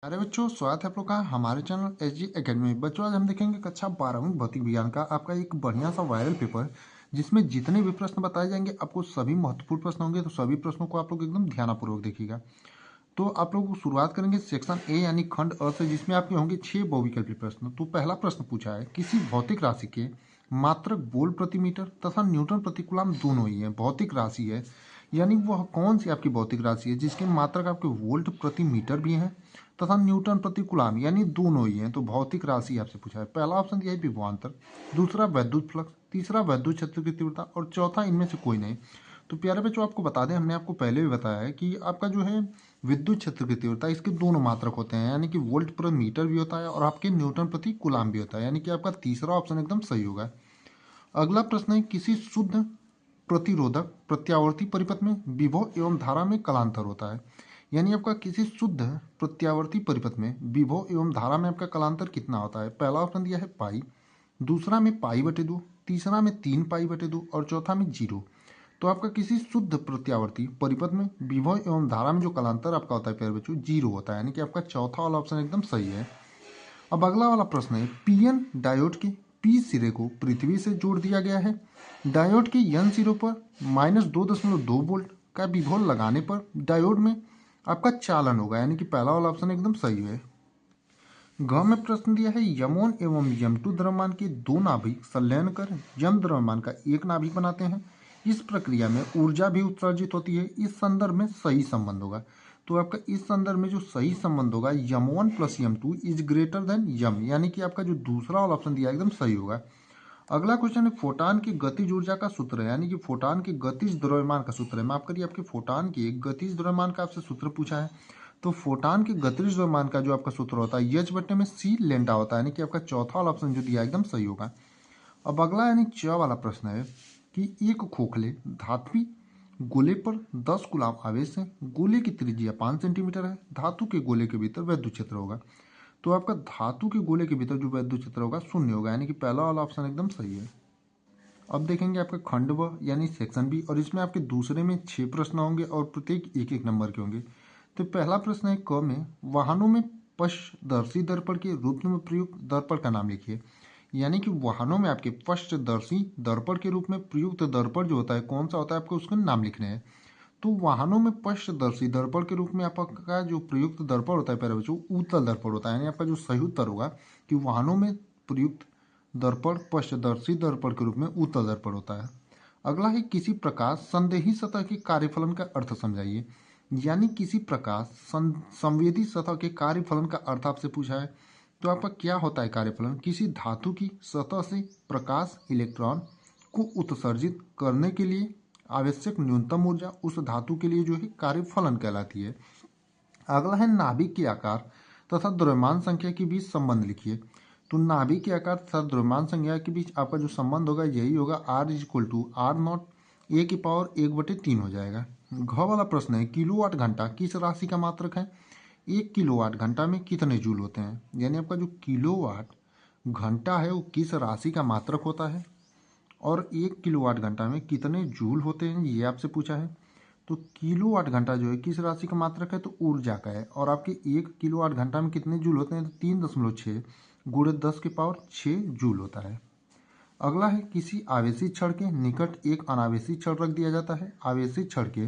अरे बच्चों, स्वागत है आप लोग का हमारे चैनल एच जी अकेडमी। बच्चों, आज हम देखेंगे कक्षा 12वीं भौतिक विज्ञान का आपका एक बढ़िया सा वायरल पेपर, जिसमें जितने भी प्रश्न बताए जाएंगे आपको सभी महत्वपूर्ण प्रश्न होंगे। तो सभी प्रश्नों को आप लोग एकदम ध्यानपूर्वक देखिएगा। तो आप लोग शुरुआत करेंगे सेक्शन ए यानी खंड अ से, जिसमें आपके होंगे 6 बहुविकल्पी प्रश्न। तो पहला प्रश्न पूछा है, किसी भौतिक राशि के मात्रक वोल्ट प्रति मीटर तथा न्यूटन प्रति कूलम दोनों ही है। भौतिक राशि है यानी वह कौन सी आपकी भौतिक राशि है जिसके मात्रक आपके वोल्ट प्रति मीटर भी हैं तथा न्यूटन प्रति कूलम यानी दोनों ही हैं। तो भौतिक राशि आपसे पूछा है। पहला ऑप्शन दिया है विभवांतर, दूसरा वैद्युत फ्लक्स, तीसरा वैद्युत क्षेत्र की तीव्रता और चौथा इनमें से कोई नहीं। तो प्यारे बच्चों, आपको बता दें, हमने आपको पहले भी बताया है कि आपका जो है विद्युत क्षेत्र की तीव्रता, इसके दोनों मात्रक होते हैं, यानी कि वोल्ट प्रति मीटर भी होता है और आपके न्यूटन प्रति कूलम भी होता है, यानी कि आपका तीसरा ऑप्शन एकदम सही होगा। अगला प्रश्न है, किसी शुद्ध प्रतिरोधक प्रत्यावर्ती परिपथ में विभव एवं धारा में कलांतर होता है। यानी आपका किसी शुद्ध प्रत्यावर्ती परिपथ में विभव एवं धारा में आपका कलांतर कितना होता है। पहला ऑप्शन दिया है पाई, दूसरा में पाई बटे 2, तीसरा में 3 पाई बटे 2 और चौथा में 0। तो आपका किसी शुद्ध प्रत्यावर्ती परिपथ में विभव एवं धारा में जो कलांतर आपका होता है प्यारे बच्चों 0 होता है, यानी कि आपका चौथा वाला ऑप्शन एकदम सही है। अब अगला वाला प्रश्न है, पीएन डायोड के पी सिरे को पृथ्वी से जोड़ दिया गया है। डायोड के एन सिरों पर -2.2 वोल्ट का विभव लगाने पर डायोड में आपका चालन होगा, यानी कि पहला वाला ऑप्शन एकदम सही है। ग में प्रश्न दिया है, यम1 एवं यम2 द्रव्यमान के दो नाभिक संलयन कर यम द्रव्यमान का एक नाभिक बनाते हैं। इस प्रक्रिया में ऊर्जा भी उत्सर्जित होती है। इस संदर्भ में सही संबंध होगा। तो आपका इस संदर्भ में जो सही संबंध होगा, यम1 + यम2 इज ग्रेटर देन यम, यानी कि आपका जो दूसरा वाला ऑप्शन दिया एकदम सही होगा। अगला क्वेश्चन है, फोटान की गतिज ऊर्जा का सूत्र है, यानी कि फोटान के गतिज द्रव्यमान का सूत्र है। माफ करिए, आपके फोटान के गतिज द्रव्यमान का आपसे सूत्र पूछा है। तो फोटान के गतिज द्रव्यमान का जो आपका सूत्र होता है H/c लेंटा होता है, यानी कि आपका चौथा वाला ऑप्शन जो दिया एकदम सही होगा। अब अगला यानी च वाला प्रश्न है कि एक खोखले धात्विक गोले पर 10 कूलम आवेश है। गोले की त्रिज्या 5 सेंटीमीटर है। धातु के गोले के भीतर वैद्युत क्षेत्र होगा। तो आपका धातु के गोले के भीतर जो वैद्युत क्षेत्र होगा 0 होगा, यानी कि पहला वाला ऑप्शन एकदम सही है। अब देखेंगे आपका खंड व यानी सेक्शन बी, और इसमें आपके दूसरे में 6 प्रश्न होंगे और प्रत्येक 1-1 नंबर के होंगे। तो पहला प्रश्न है, क में वाहनों में पश्चदर्शी दर्पण के रूप में प्रयुक्त दर्पण का नाम लिखिए। यानी कि वाहनों में आपके पश्चदर्शी दर्पण के रूप में प्रयुक्त दर्पण जो होता है कौन सा होता है, आपको उसके नाम लिखने हैं। तो वाहनों में पश्चदर्शी दर्पण के रूप में आपका जो प्रयुक्त दर्पण होता है प्यारे बच्चों, उत्तल दर्पण होता है। यानी आपका जो सही उत्तर होगा कि वाहनों में प्रयुक्त दर्पण पश्चदर्शी दर्पण के रूप में उत्तल दर्पण होता है। अगला है, किसी प्रकाश संदेही सतह के कार्यफलन का अर्थ समझाइए। यानी किसी प्रकाश संवेदी सतह के कार्यफलन का अर्थ आपसे पूछा है। तो आपका क्या होता है कार्यफलन, किसी धातु की सतह से प्रकाश इलेक्ट्रॉन को उत्सर्जित करने के लिए आवश्यक न्यूनतम ऊर्जा उस धातु के लिए जो है कार्यफलन कहलाती है। अगला है, नाभिक के आकार तथा द्रव्यमान संख्या के बीच संबंध लिखिए। तो नाभिक के आकार तथा द्रव्यमान संख्या के बीच आपका जो संबंध होगा यही होगा, R = R0 1 की पावर 1/3 हो जाएगा। घ वाला प्रश्न है, किलोवाट घंटा किस राशि का मात्रक है। 1 किलोवाट घंटा में कितने जूल होते हैं। यानी आपका जो किलोवाट घंटा है वो किस राशि का मात्रक होता है और 1 किलोवाट घंटा में कितने जूल होते हैं, ये आपसे पूछा है। तो किलोवाट घंटा जो है किस राशि का मात्रक है, तो ऊर्जा का है। और आपके 1 किलोवाट घंटा में कितने जूल होते हैं, तो 3.6 × 10⁶ जूल होता है। अगला है, किसी आवेशित छड़ के निकट एक अनावेशित छड़ रख दिया जाता है। आवेशित छड़ के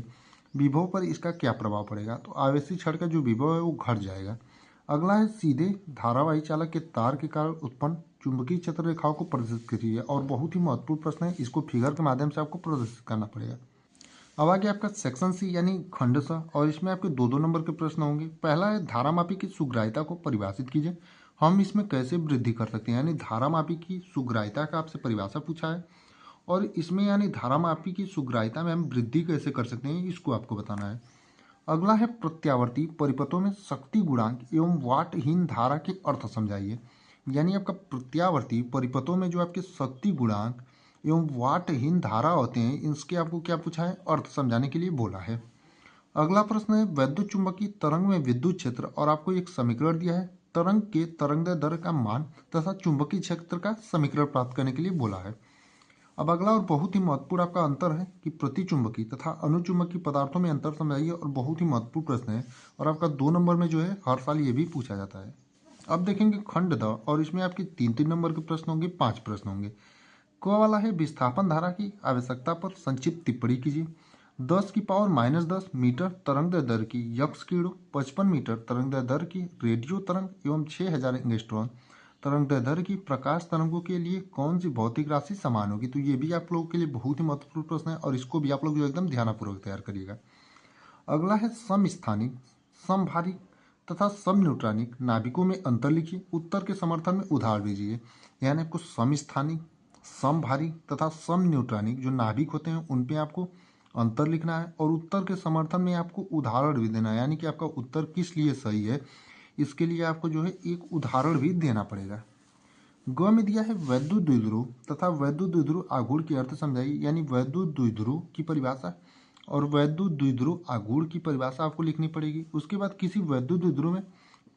विभव पर इसका क्या प्रभाव पड़ेगा। तो आवेशित छड़ का जो विभव है वो घट जाएगा। अगला है, सीधे धारावाही चालक के तार के कारण उत्पन्न चुंबकीय क्षेत्र रेखाओं को प्रदर्शित कीजिए। और बहुत ही महत्वपूर्ण प्रश्न है, इसको फिगर के माध्यम से आपको प्रदर्शित करना पड़ेगा। अब आगे आपका सेक्शन सी यानी खंड स, और इसमें आपके 2-2 नंबर के प्रश्न होंगे। पहला है, धारामापी की सुग्राह्यता को परिभाषित कीजिए। हम इसमें कैसे वृद्धि कर सकते हैं, यानी धारामापी की सुग्राह्यता का आपसे परिभाषा पूछा है और इसमें यानी धारामापी की सुग्राह्यता में हम वृद्धि कैसे कर सकते हैं इसको आपको बताना है। अगला है, प्रत्यावर्ती परिपथों में शक्ति गुणांक एवं वाटहीन धारा के अर्थ समझाइए। यानी आपका प्रत्यावर्ती परिपथों में जो आपके शक्ति गुणांक एवं वाटहीन धारा होते हैं इसके आपको क्या पूछा है, अर्थ समझाने के लिए बोला है। अगला प्रश्न है, वैद्युत चुंबकीय तरंग में विद्युत क्षेत्र, और आपको एक समीकरण दिया है, तरंग के तरंग दर का मान तथा चुंबकीय क्षेत्र का समीकरण प्राप्त करने के लिए बोला है। अब अगला और बहुत ही महत्वपूर्ण आपका अंतर है कि प्रतिचुंबकी तथा अनुचुंबकी पदार्थों में अंतर समझाइए, और बहुत ही महत्वपूर्ण प्रश्न है और आपका 2 नंबर में जो है हर साल ये भी पूछा जाता है। अब देखेंगे खंड द, और इसमें आपके 3-3 नंबर के प्रश्न होंगे, 5 प्रश्न होंगे। क वाला है विस्थापन धारा की आवश्यकता पर संक्षिप्त टिप्पणी कीजिए। 10⁻−10 मीटर तरंग दर की यक्ष किरणों, 55 मीटर तरंग दर की रेडियो तरंग एवं 6000 एंगस्ट्रॉम तरंग दर की प्रकाश तरंगों के लिए कौन सी भौतिक राशि समान होगी। तो ये भी आप लोगों के लिए बहुत ही महत्वपूर्ण प्रश्न है और इसको भी आप लोग जो एकदम ध्यानपूर्वक तैयार करिएगा। अगला है समस्थानिक, समभारिक तथा समन्यूट्रॉनिक नाभिकों में अंतर लिखिए। उत्तर के समर्थन में उदाहरण दीजिए। यानी आपको समस्थानिक, समभारिक तथा समन्यूट्रॉनिक जो नाभिक होते हैं उन पे आपको अंतर लिखना है और उत्तर के समर्थन में आपको उदाहरण भी देना है। यानी कि आपका उत्तर किस लिए सही है इसके लिए आपको जो है एक उदाहरण भी देना पड़ेगा। ग में दिया है वैद्युत द्विध्रुव तथा वैद्युत द्विध्रुव आघूर्ण की अर्थ समझाइए। यानी वैद्युत द्विध्रुव की परिभाषा और वैद्युत द्विध्रुव आघूर्ण की परिभाषा आपको लिखनी पड़ेगी। उसके बाद किसी वैद्युत द्विध्रुव में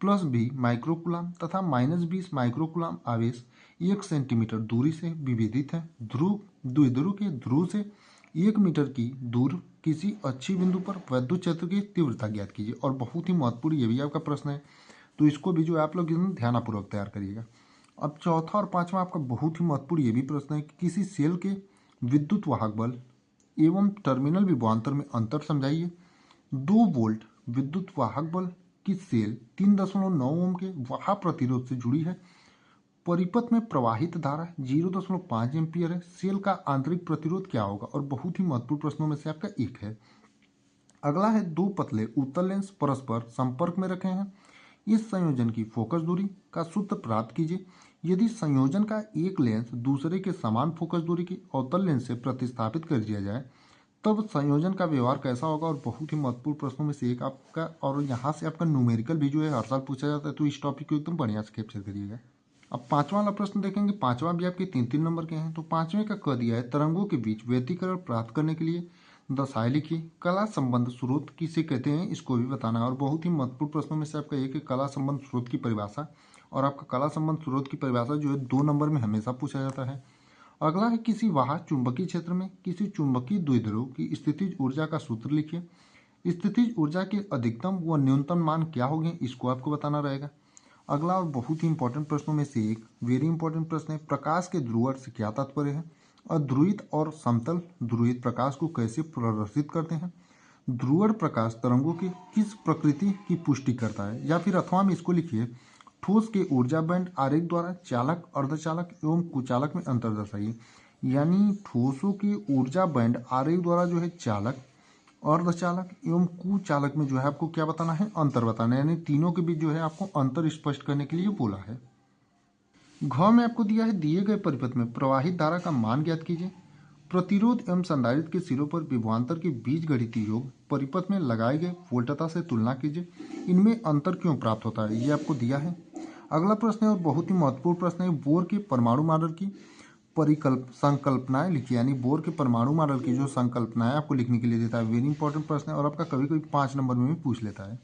+20 माइक्रोकुलाम तथा -20 माइक्रोकुलाम आवेश 1 सेंटीमीटर दूरी से विभेदित है। द्विध्रुव के ध्रुव से 1 मीटर की दूर किसी अच्छी बिंदु पर वैद्युत क्षेत्र की तीव्रता ज्ञात कीजिए। और बहुत ही महत्वपूर्ण ये भी आपका प्रश्न है, तो इसको भी जो आप लोग ध्यानपूर्वक तैयार करिएगा। अब चौथा और पांचवा आपका बहुत ही महत्वपूर्ण ये भी प्रश्न है कि किसी सेल के विद्युत वाहक बल एवं टर्मिनल विभवांतर में अंतर समझाइए। 2 वोल्ट विद्युत वाहक बल की सेल 3.9 ओम के वाह प्रतिरोध से जुड़ी है। परिपथ में प्रवाहित धारा 0.5 एम्पियर है। सेल का आंतरिक प्रतिरोध क्या होगा। और बहुत ही महत्वपूर्ण प्रश्नों में से आपका एक है। अगला है 2 पतले उत्तल लेंस परस्पर संपर्क में रखे हैं। इस संयोजन की फोकस दूरी का सूत्र प्राप्त कीजिए। यदि संयोजन का एक लेंस दूसरे के समान फोकस दूरी की अवतल लेंस से प्रतिस्थापित कर दिया जाए तब संयोजन का व्यवहार कैसा होगा। और बहुत ही महत्वपूर्ण प्रश्नों में से एक आपका, और यहाँ से आपका न्यूमेरिकल भी जो है हर साल पूछा जाता है, तो इस टॉपिक को एकदम बढ़िया से कैप्चर करिएगा। अब पांचवा वाला प्रश्न देखेंगे। पांचवा भी आपके 3-3 नंबर के हैं। तो पांचवें का कह दिया है तरंगों के बीच व्यतिकरण प्राप्त करने के लिए दशाएं लिखिए। कला संबंध स्रोत किसे कहते हैं इसको भी बताना है। और बहुत ही महत्वपूर्ण प्रश्नों में से आपका एक है कला संबंध स्रोत की परिभाषा। और आपका कला संबंध स्रोत की परिभाषा जो है 2 नंबर में हमेशा पूछा जाता है। अगला है किसी वाह चुंबकीय क्षेत्र में किसी चुंबकीय द्विध्रुव की स्थितिज ऊर्जा का सूत्र लिखिए। स्थितिज ऊर्जा के अधिकतम व न्यूनतम मान क्या होंगे इसको आपको बताना रहेगा। अगला और बहुत ही इंपॉर्टेंट प्रश्नों में से एक वेरी इंपॉर्टेंट प्रश्न है प्रकाश के ध्रुवण से क्या तात्पर्य है। अध्रुवित और समतल ध्रुवित प्रकाश को कैसे प्रदर्शित करते हैं। ध्रुवण प्रकाश तरंगों की किस प्रकृति की पुष्टि करता है। या फिर अथवा में इसको लिखिए ठोस के ऊर्जा बैंड आरेख द्वारा चालक, अर्धचालक एवं कुचालक में अंतर दर्शाइए। यानी ठोसों के ऊर्जा बैंड आरेख द्वारा जो है चालक, अर्धचालक एवं कुचालक में जो है आपको क्या बताना है, अंतर बताना है। यानी तीनों के बीच जो है आपको अंतर स्पष्ट करने के लिए बोला है। घ में आपको दिया है दिए गए परिपथ में प्रवाहित धारा का मान ज्ञात कीजिए। प्रतिरोध एवं संधारित्र के सिरों पर विभवांतर के बीच गणितीय योग परिपथ में लगाए गए वोल्टता से तुलना कीजिए। इनमें अंतर क्यों प्राप्त होता है ये आपको दिया है। अगला प्रश्न है और बहुत ही महत्वपूर्ण प्रश्न है बोर के परमाणु मॉडल की संकल्पनाएं लिखिए। यानी बोर के परमाणु मॉडल की जो संकल्पनाएं आपको लिखने के लिए देता है। वेरी इंपॉर्टेंट प्रश्न है और आपका कभी कभी 5 नंबर में भी पूछ लेता है।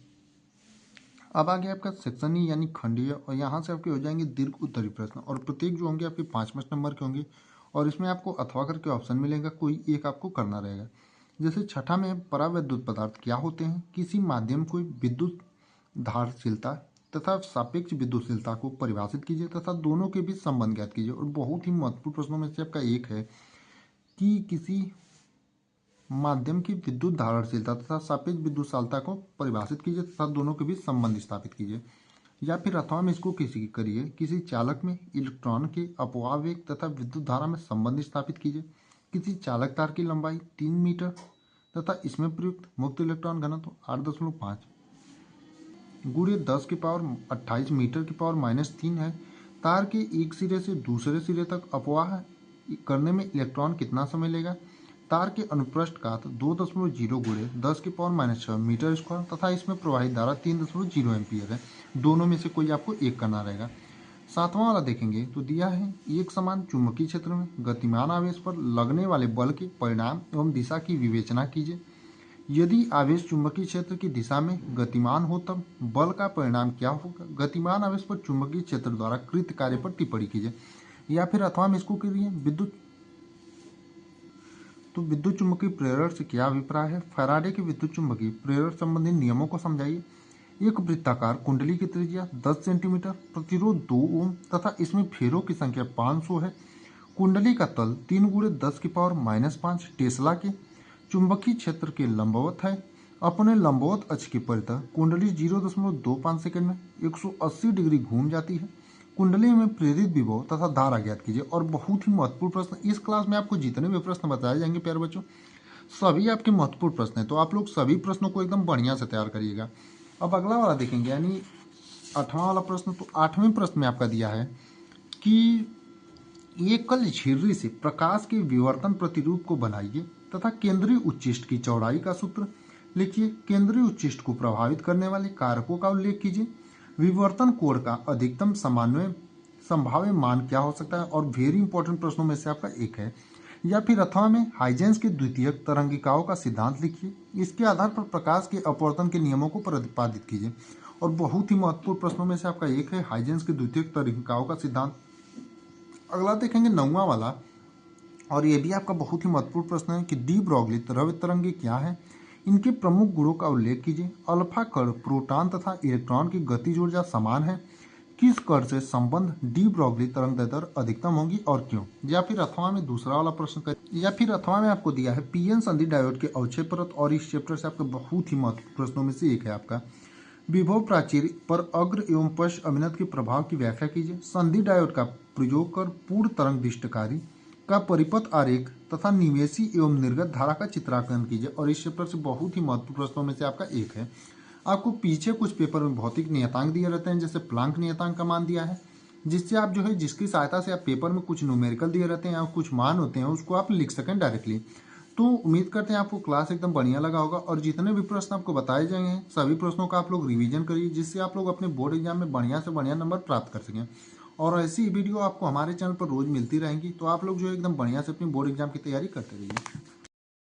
अब आगे आपका सेक्शन ई यानी खंडीय, और यहाँ से आपके हो जाएंगे दीर्घ उत्तरी प्रश्न, और प्रत्येक जो होंगे आपके 5-5 नंबर के होंगे। और इसमें आपको अथवा करके ऑप्शन मिलेगा, कोई एक आपको करना रहेगा। जैसे छठा में परावैद्युत पदार्थ क्या होते हैं। किसी माध्यम को विद्युत धारशीलता तथा सापेक्ष विद्युतशीलता को परिभाषित कीजिए तथा दोनों के बीच संबंध ज्ञात कीजिए। और बहुत ही महत्वपूर्ण प्रश्नों में से आपका एक है कि किसी माध्यम की विद्युत धारणशीलता तथा सापेक्ष विद्युतशीलता को परिभाषित कीजिए तथा दोनों के बीच संबंध स्थापित कीजिए। या फिर अथवा में इसको किसी करिए किसी चालक में इलेक्ट्रॉन के अपवाह वेग तथा विद्युत धारा में संबंध स्थापित कीजिए। किसी चालक तार की लंबाई 3 मीटर तथा इसमें प्रयुक्त मुक्त इलेक्ट्रॉन घनत्व 8.5 गुणे 10⁻28 मीटर की पावर -3 है। तार के एक सिरे से दूसरे सिरे तक अपवाह करने में इलेक्ट्रॉन कितना समय लेगा। तार के अनुप्रस्थ कात 2.0 गुणे 10⁻6 मीटर स्क्वायर तथा इसमें प्रवाहित धारा 3.0 एम्पियर है। दोनों में से कोई आपको एक करना रहेगा। सातवां वाला देखेंगे तो दिया है एक समान चुंबकीय क्षेत्र में गतिमान आवेश पर लगने वाले बल के परिणाम एवं दिशा की विवेचना कीजिए। यदि आवेश चुंबकीय क्षेत्र की दिशा में गतिमान हो तब बल का परिणाम क्या होगा। गतिमान आवेश पर चुंबकीय क्षेत्र द्वारा कृत कार्य पर टिप्पणी कीजिए। या फिर अथवा में इसको करिए विद्युत तो विद्युत चुम्बकीय प्रेरण से क्या अभिप्राय है? फैराडे के विद्युत चुम्बकीय प्रेरण संबंधी नियमों को समझाइए। एक वृत्ताकार कुंडली की त्रिज्या 10 सेंटीमीटर, प्रतिरोध 2 ओम तथा इसमें फेरों की संख्या 500 है। कुंडली का तल 3 × 10⁻⁻5 टेस्ला के चुंबकीय क्षेत्र के लंबवत है। अपने लंबवत अक्ष की परितः कुंडली 0.25 सेकंड में 180 डिग्री घूम जाती है। कुंडली में प्रेरित विभव तथा धारा ज्ञात कीजिए। और बहुत ही महत्वपूर्ण प्रश्न, इस क्लास में आपको जितने भी प्रश्न बताए जाएंगे प्यारे बच्चों, सभी आपके महत्वपूर्ण प्रश्न हैं, तो आप लोग सभी प्रश्नों को एकदम बढ़िया से तैयार करिएगा। अब अगला वाला देखेंगे, यानी 8वां वाला प्रश्न। तो 8वें प्रश्न में आपका दिया है कि एकल झिर्री से प्रकाश के विवर्तन प्रतिरूप को बनाइए तथा केंद्रीय उच्चिष्ट की चौड़ाई का सूत्र लिखिए। केंद्रीय उच्चिष्ट को प्रभावित करने वाले कारकों का उल्लेख कीजिए। विवर्तन कोण का अधिकतम संभाव्य मान क्या हो सकता है? और वेरी इंपॉर्टेंट प्रश्नों में से आपका एक है। या फिर अथवा में हाइजेंस के द्वितीयक तरंगिकाओं का सिद्धांत लिखिए। इसके आधार पर प्रकाश के अपवर्तन के नियमों को प्रतिपादित कीजिए। और बहुत ही महत्वपूर्ण प्रश्नों में से आपका एक है हाइजेंस के द्वितीयक तरंगिकाओं का सिद्धांत। अगला देखेंगे 9वां वाला, और ये भी आपका बहुत ही महत्वपूर्ण प्रश्न है कि डी ब्रॉगली द्रव्य तरंगे क्या है? इनके प्रमुख गुणों का उल्लेख कीजिए। अल्फा कण प्रोटॉन तथा इलेक्ट्रॉन की गतिज ऊर्जा समान है। किस कण से संबंध डी ब्रॉगली तरंग दर अधिकतम होगी और क्यों? या फिर अथवा में दूसरा वाला प्रश्न या फिर अथवा में आपको दिया है पीएन संधि डायोड के अवक्षय परत। और इस चैप्टर से आपका बहुत ही महत्वपूर्ण प्रश्नों में से एक है आपका विभव प्राचीर पर अग्र एवं पश्च अभिनत के प्रभाव की व्याख्या कीजिए। संधि डायोड का प्रयोग कर पूर्ण तरंग दृष्टिकारी का परिपथ आरेख तथा निवेशी एवं निर्गत धारा का चित्रांकन कीजिए। और इस चैप्टर से बहुत ही महत्वपूर्ण प्रश्नों में से आपका एक है। आपको पीछे कुछ पेपर में भौतिक नियतांक दिए रहते हैं, जैसे प्लांक नियतांक का मान दिया है, जिससे आप जो है जिसकी सहायता से आप पेपर में कुछ न्यूमेरिकल दिए रहते हैं या कुछ मान होते हैं उसको आप लिख सकें डायरेक्टली। तो उम्मीद करते हैं आपको क्लास एकदम बढ़िया लगा होगा। और जितने भी प्रश्न आपको बताए जाएंगे सभी प्रश्नों का आप लोग रिवीजन करिए, जिससे आप लोग अपने बोर्ड एग्जाम में बढ़िया से बढ़िया नंबर प्राप्त कर सकें। और ऐसी वीडियो आपको हमारे चैनल पर रोज मिलती रहेंगी, तो आप लोग जो है एकदम बढ़िया से अपनी बोर्ड एग्जाम की तैयारी करते रहिए।